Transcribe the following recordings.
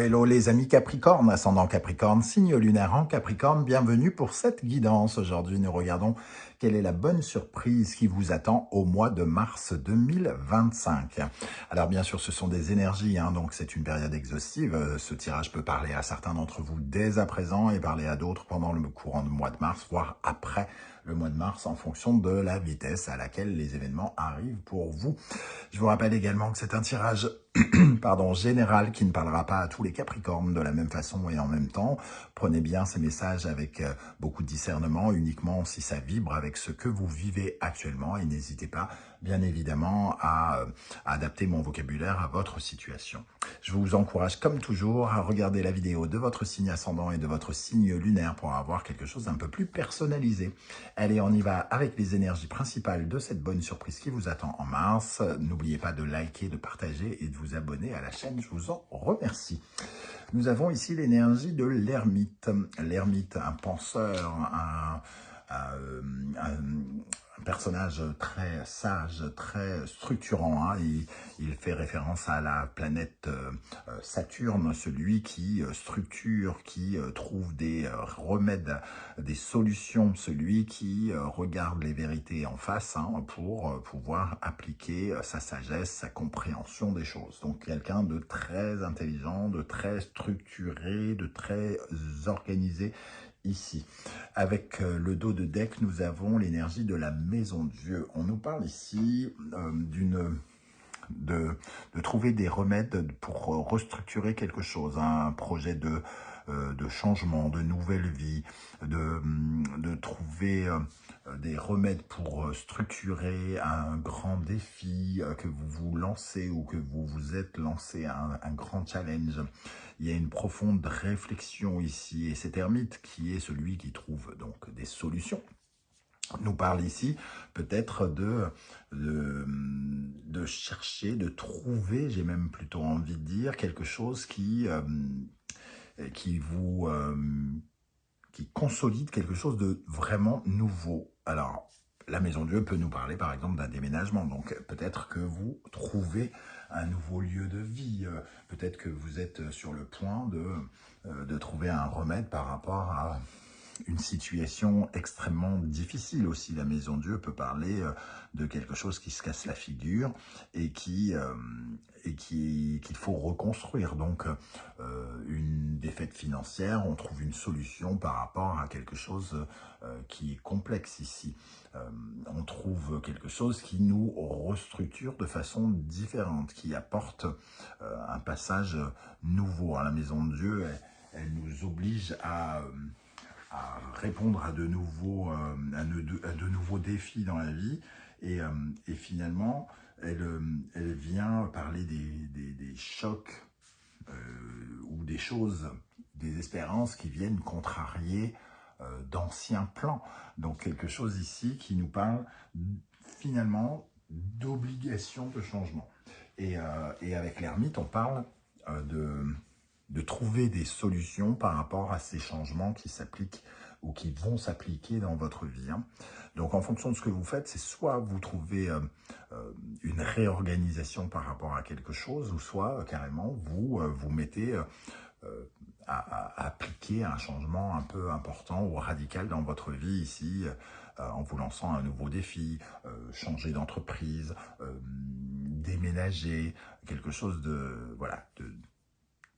hello les amis Capricorne, ascendant Capricorne, signe lunaire en Capricorne, bienvenue pour cette guidance. Aujourd'hui, nous regardons quelle est la bonne surprise qui vous attend au mois de mars 2025. Alors bien sûr, ce sont des énergies, donc c'est une période exhaustive. Ce tirage peut parler à certains d'entre vous dès à présent et parler à d'autres pendant le courant du mois de mars, voire après le mois de mars en fonction de la vitesse à laquelle les événements arrivent pour vous. Je vous rappelle également que c'est un tirage général qui ne parlera pas à tous les Capricornes de la même façon et en même temps. Prenez bien ces messages avec beaucoup de discernement, uniquement si ça vibre avec ce que vous vivez actuellement et n'hésitez pas bien évidemment à adapter mon vocabulaire à votre situation. Je vous encourage comme toujours à regarder la vidéo de votre signe ascendant et de votre signe lunaire pour avoir quelque chose d'un peu plus personnalisé. Allez, on y va avec les énergies principales de cette bonne surprise qui vous attend en mars. N'oubliez pas de liker, de partager et de vous abonner à la chaîne, je vous en remercie. Nous avons ici l'énergie de l'ermite. L'ermite, un penseur, un personnage très sage, très structurant. Il fait référence à la planète Saturne, celui qui structure, qui trouve des remèdes, des solutions, celui qui regarde les vérités en face pour pouvoir appliquer sa sagesse, sa compréhension des choses. Donc quelqu'un de très intelligent, de très structuré, de très organisé, ici. Avec le dos de deck, nous avons l'énergie de la maison de Dieu. On nous parle ici de trouver des remèdes pour restructurer quelque chose, un projet de changement, de nouvelle vie, de trouver des remèdes pour structurer un grand défi que vous vous lancez ou que vous vous êtes lancé, un grand challenge. Il y a une profonde réflexion ici et cet ermite qui est celui qui trouve donc des solutions nous parle ici peut-être de chercher, de trouver, j'ai même plutôt envie de dire, quelque chose qui consolide quelque chose de vraiment nouveau. Alors, la Maison Dieu peut nous parler par exemple d'un déménagement, donc peut-être que vous trouvez un nouveau lieu de vie, peut-être que vous êtes sur le point de trouver un remède par rapport à une situation extrêmement difficile aussi. La Maison Dieu peut parler de quelque chose qui se casse la figure et qu'il faut reconstruire. Donc, une défaite financière, on trouve une solution par rapport à quelque chose qui est complexe ici. On trouve quelque chose qui nous restructure de façon différente, qui apporte un passage nouveau. La Maison de Dieu, elle nous oblige à répondre à de nouveaux défis dans la vie et finalement elle vient parler des chocs ou des choses, des espérances qui viennent contrarier d'anciens plans. Donc quelque chose ici qui nous parle finalement d'obligation de changement. Et avec l'ermite, on parle de trouver des solutions par rapport à ces changements qui s'appliquent ou qui vont s'appliquer dans votre vie. Donc en fonction de ce que vous faites, c'est soit vous trouvez une réorganisation par rapport à quelque chose, ou soit carrément vous vous mettez à appliquer un changement un peu important ou radical dans votre vie ici, en vous lançant un nouveau défi, changer d'entreprise, déménager, quelque chose de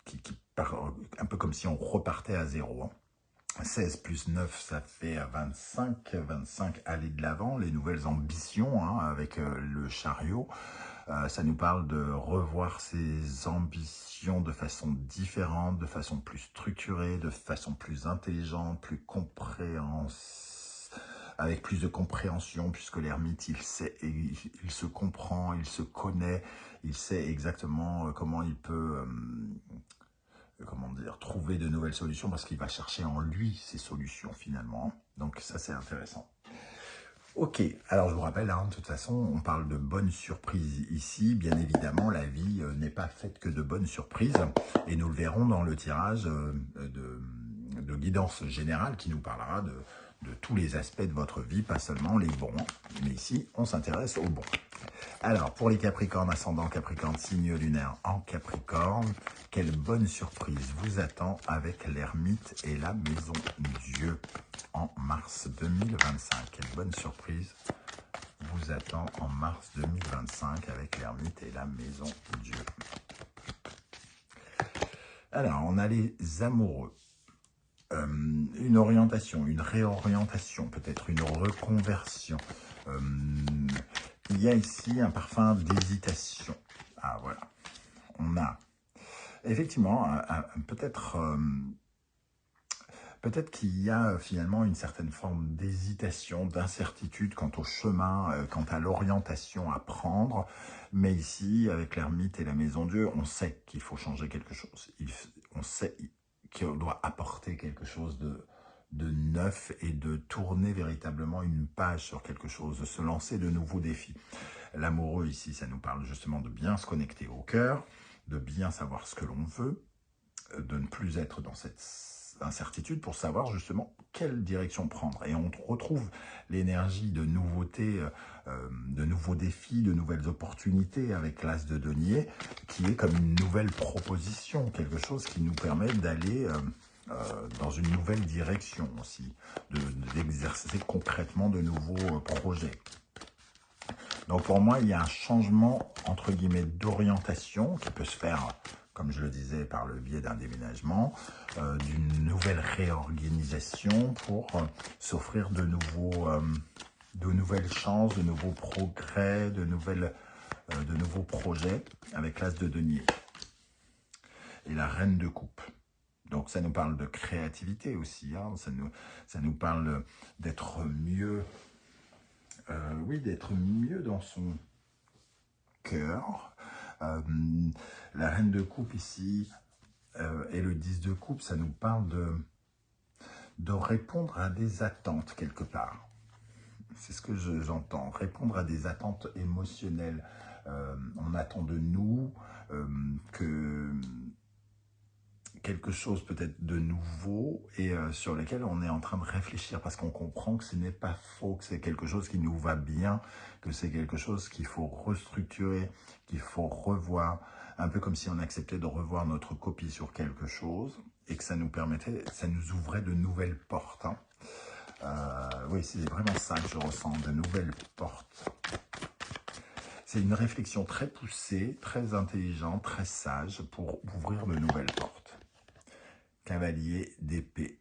qui part un peu comme si on repartait à zéro. 16 plus 9, ça fait 25. 25, aller de l'avant, les nouvelles ambitions avec le chariot. Ça nous parle de revoir ses ambitions de façon différente, de façon plus structurée, de façon plus intelligente, avec plus de compréhension, puisque l'ermite, il se comprend, il se connaît, il sait exactement comment il peut trouver de nouvelles solutions, parce qu'il va chercher en lui ces solutions finalement. Donc ça, c'est intéressant. Ok, alors je vous rappelle, de toute façon, on parle de bonnes surprises ici. Bien évidemment, la vie n'est pas faite que de bonnes surprises. Et nous le verrons dans le tirage de guidance générale qui nous parlera de tous les aspects de votre vie, pas seulement les bons. Mais ici, on s'intéresse aux bons. Alors, pour les Capricornes, ascendant Capricorne, signe lunaire en Capricorne, quelle bonne surprise vous attend avec l'ermite et la maison Dieu en mars 2025. Quelle bonne surprise vous attend en mars 2025 avec l'ermite et la maison Dieu. Alors, on a les amoureux. Une orientation, une réorientation, peut-être une reconversion. Il y a ici un parfum d'hésitation. Ah, voilà. On a effectivement peut-être qu'il y a finalement une certaine forme d'hésitation, d'incertitude quant au chemin, quant à l'orientation à prendre. Mais ici, avec l'ermite et la maison Dieu, on sait qu'il faut changer quelque chose. On sait qu'on doit apporter quelque chose de neuf et de tourner véritablement une page sur quelque chose, de se lancer de nouveaux défis. L'amoureux ici, ça nous parle justement de bien se connecter au cœur, de bien savoir ce que l'on veut, de ne plus être dans cette incertitude pour savoir justement quelle direction prendre. Et on retrouve l'énergie de nouveautés, de nouveaux défis, de nouvelles opportunités avec l'As de denier, qui est comme une nouvelle proposition, quelque chose qui nous permet d'aller dans une nouvelle direction aussi, d'exercer concrètement de nouveaux projets. Donc pour moi, il y a un changement, entre guillemets, d'orientation qui peut se faire, comme je le disais, par le biais d'un déménagement, d'une nouvelle réorganisation pour s'offrir de nouvelles chances, de nouveaux progrès, de nouveaux projets avec l'As de denier. Et la reine de coupe. Donc ça nous parle de créativité aussi, hein. Ça nous parle d'être mieux, d'être mieux dans son cœur. La reine de coupe ici et le 10 de coupe, ça nous parle de répondre à des attentes quelque part. C'est ce que j'entends, répondre à des attentes émotionnelles. On attend de nous que quelque chose peut-être de nouveau et sur lequel on est en train de réfléchir parce qu'on comprend que ce n'est pas faux, que c'est quelque chose qui nous va bien, que c'est quelque chose qu'il faut restructurer, qu'il faut revoir, un peu comme si on acceptait de revoir notre copie sur quelque chose et que ça nous permettait, ça nous ouvrait de nouvelles portes. Hein. Oui, c'est vraiment ça que je ressens, de nouvelles portes. C'est une réflexion très poussée, très intelligente, très sage pour ouvrir de nouvelles portes. Cavalier d'épée.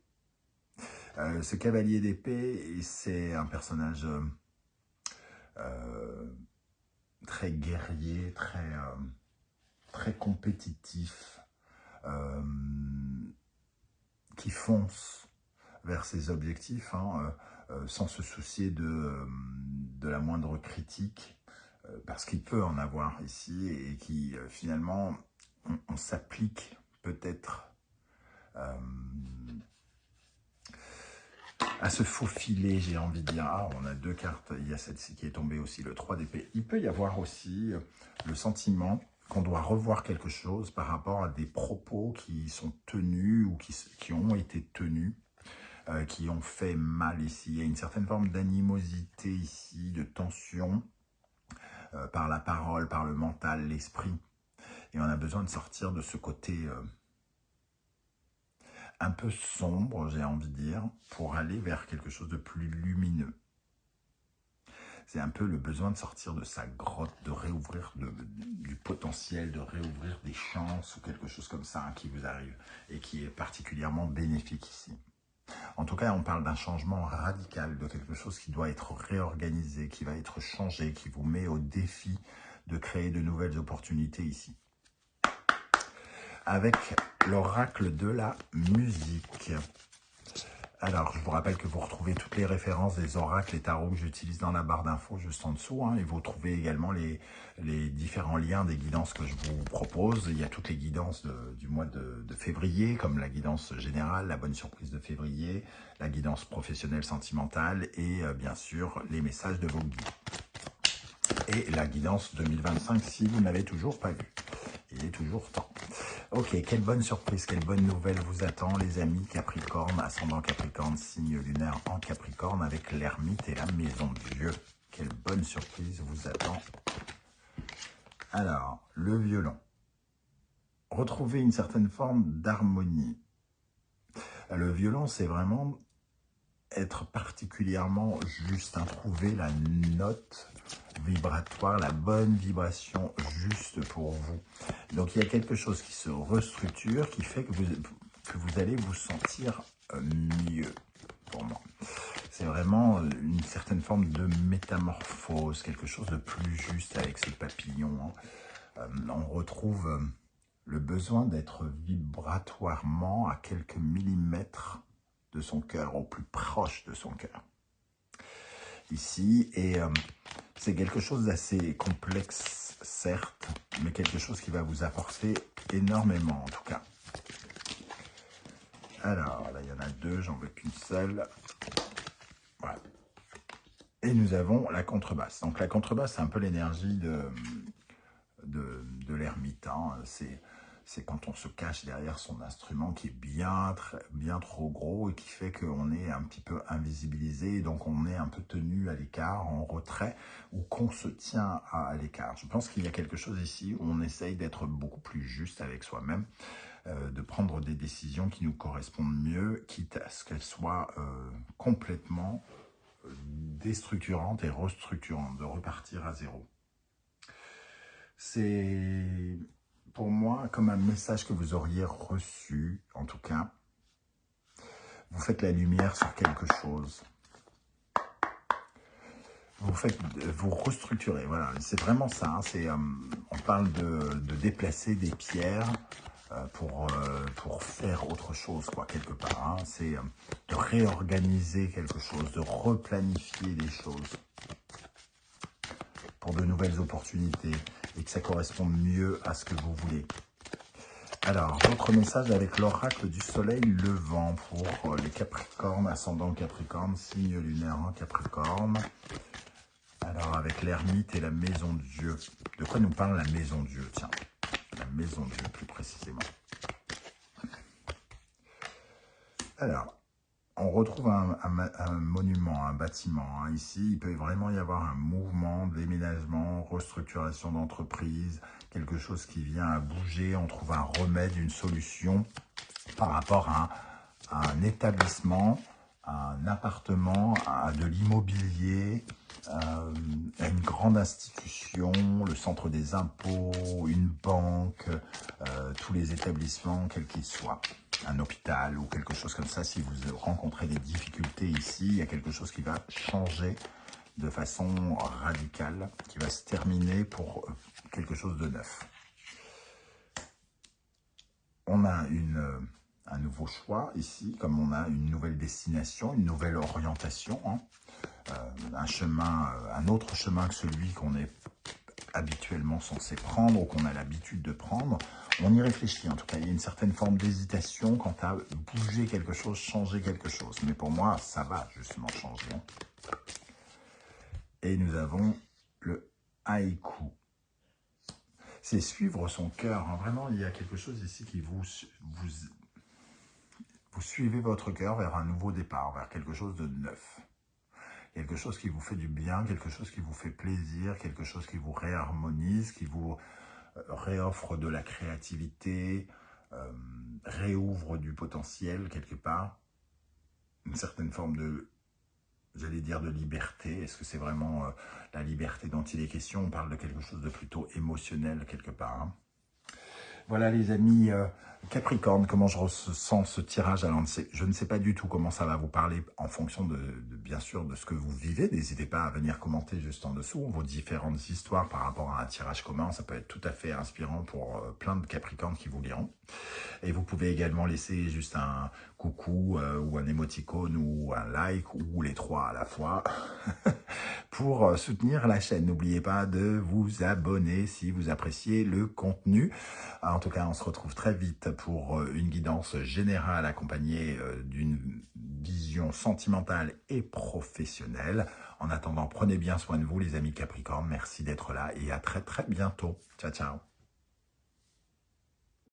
Ce cavalier d'épée, c'est un personnage très guerrier, très compétitif, qui fonce vers ses objectifs, hein, sans se soucier de la moindre critique, parce qu'il peut en avoir ici, et qui finalement, on s'applique peut-être à se faufiler, j'ai envie de dire. Ah, on a deux cartes, il y a celle-ci qui est tombée aussi, le 3 d'épée. Il peut y avoir aussi le sentiment qu'on doit revoir quelque chose par rapport à des propos qui sont tenus ou qui ont été tenus, qui ont fait mal ici. Il y a une certaine forme d'animosité ici, de tension par la parole, par le mental, l'esprit. Et on a besoin de sortir de ce côté un peu sombre, j'ai envie de dire, pour aller vers quelque chose de plus lumineux. C'est un peu le besoin de sortir de sa grotte, de réouvrir du potentiel, de réouvrir des chances ou quelque chose comme ça, hein, qui vous arrive et qui est particulièrement bénéfique ici. En tout cas, on parle d'un changement radical, de quelque chose qui doit être réorganisé, qui va être changé, qui vous met au défi de créer de nouvelles opportunités ici. Avec l'oracle de la musique. Alors, je vous rappelle que vous retrouvez toutes les références des oracles et tarots que j'utilise dans la barre d'infos juste en dessous. Hein, et vous trouvez également les différents liens des guidances que je vous propose. Il y a toutes les guidances du mois de février, comme la guidance générale, la bonne surprise de février, la guidance professionnelle sentimentale et bien sûr les messages de vos guides. Et la guidance 2025 si vous n'avez toujours pas vu. Il est toujours temps. Ok, quelle bonne surprise, quelle bonne nouvelle vous attend, les amis Capricorne, ascendant Capricorne, signe lunaire en Capricorne, avec l'ermite et la maison de Dieu. Quelle bonne surprise vous attend. Alors, le violon. Retrouver une certaine forme d'harmonie. Le violon, c'est vraiment être particulièrement juste, hein, trouver la note vibratoire, la bonne vibration juste pour vous. Donc il y a quelque chose qui se restructure, qui fait que vous allez vous sentir mieux, pour moi. C'est vraiment une certaine forme de métamorphose, quelque chose de plus juste avec ces papillons. On retrouve le besoin d'être vibratoirement à quelques millimètres de son cœur, au plus proche de son cœur. Ici, et c'est quelque chose d'assez complexe, certes, mais quelque chose qui va vous apporter énormément, en tout cas. Alors, là, il y en a deux, j'en veux qu'une seule. Voilà. Et nous avons la contrebasse. Donc, la contrebasse, c'est un peu l'énergie de l'ermite. Hein. C'est quand on se cache derrière son instrument qui est bien trop gros et qui fait qu'on est un petit peu invisibilisé, donc on est un peu tenu à l'écart, en retrait, ou qu'on se tient à l'écart. Je pense qu'il y a quelque chose ici où on essaye d'être beaucoup plus juste avec soi-même, de prendre des décisions qui nous correspondent mieux, quitte à ce qu'elles soient complètement déstructurantes et restructurantes, de repartir à zéro. C'est pour moi comme un message que vous auriez reçu, en tout cas. Vous faites la lumière sur quelque chose. Vous restructurez, voilà, c'est vraiment ça. On parle de déplacer des pierres pour faire autre chose, quoi, quelque part. Hein. C'est de réorganiser quelque chose, de replanifier des choses pour de nouvelles opportunités et que ça corresponde mieux à ce que vous voulez. Alors, votre message avec l'oracle du soleil levant pour les Capricornes, ascendant Capricorne, signe lunaire en Capricorne. Alors, avec l'ermite et la maison de Dieu. De quoi nous parle la maison de Dieu? Tiens, la maison de Dieu plus précisément. Alors, on retrouve un monument, un bâtiment. Hein. Ici, il peut vraiment y avoir un mouvement, déménagement, restructuration d'entreprise, quelque chose qui vient à bouger. On trouve un remède, une solution par rapport à un établissement, à un appartement, à de l'immobilier, à une grande institution, le centre des impôts, une banque, tous les établissements, quels qu'ils soient. Un hôpital ou quelque chose comme ça, si vous rencontrez des difficultés ici, il y a quelque chose qui va changer de façon radicale, qui va se terminer pour quelque chose de neuf. On a un nouveau choix ici, comme on a une nouvelle destination, une nouvelle orientation, hein. Un autre chemin que celui qu'on est habituellement censé prendre ou qu'on a l'habitude de prendre. On y réfléchit, en tout cas, il y a une certaine forme d'hésitation quant à bouger quelque chose, changer quelque chose. Mais pour moi, ça va justement changer. Et nous avons le haïku. C'est suivre son cœur. Hein. Vraiment, il y a quelque chose ici qui vous suivez votre cœur vers un nouveau départ, vers quelque chose de neuf. Quelque chose qui vous fait du bien, quelque chose qui vous fait plaisir, quelque chose qui vous réharmonise, qui vous réoffre de la créativité, réouvre du potentiel quelque part, une certaine forme de, j'allais dire, de liberté. Est-ce que c'est vraiment la liberté dont il est question? On parle de quelque chose de plutôt émotionnel quelque part. Hein. Voilà les amis Capricorne, comment je ressens ce tirage. Alors, je ne sais pas du tout comment ça va vous parler en fonction bien sûr de ce que vous vivez. N'hésitez pas à venir commenter juste en dessous vos différentes histoires par rapport à un tirage commun. Ça peut être tout à fait inspirant pour plein de Capricornes qui vous liront. Et vous pouvez également laisser juste un coucou ou un émoticône ou un like ou les trois à la fois pour soutenir la chaîne. N'oubliez pas de vous abonner si vous appréciez le contenu. En tout cas, on se retrouve très vite pour une guidance générale accompagnée d'une vision sentimentale et professionnelle. En attendant, prenez bien soin de vous les amis Capricorne. Merci d'être là et à très bientôt. Ciao, ciao.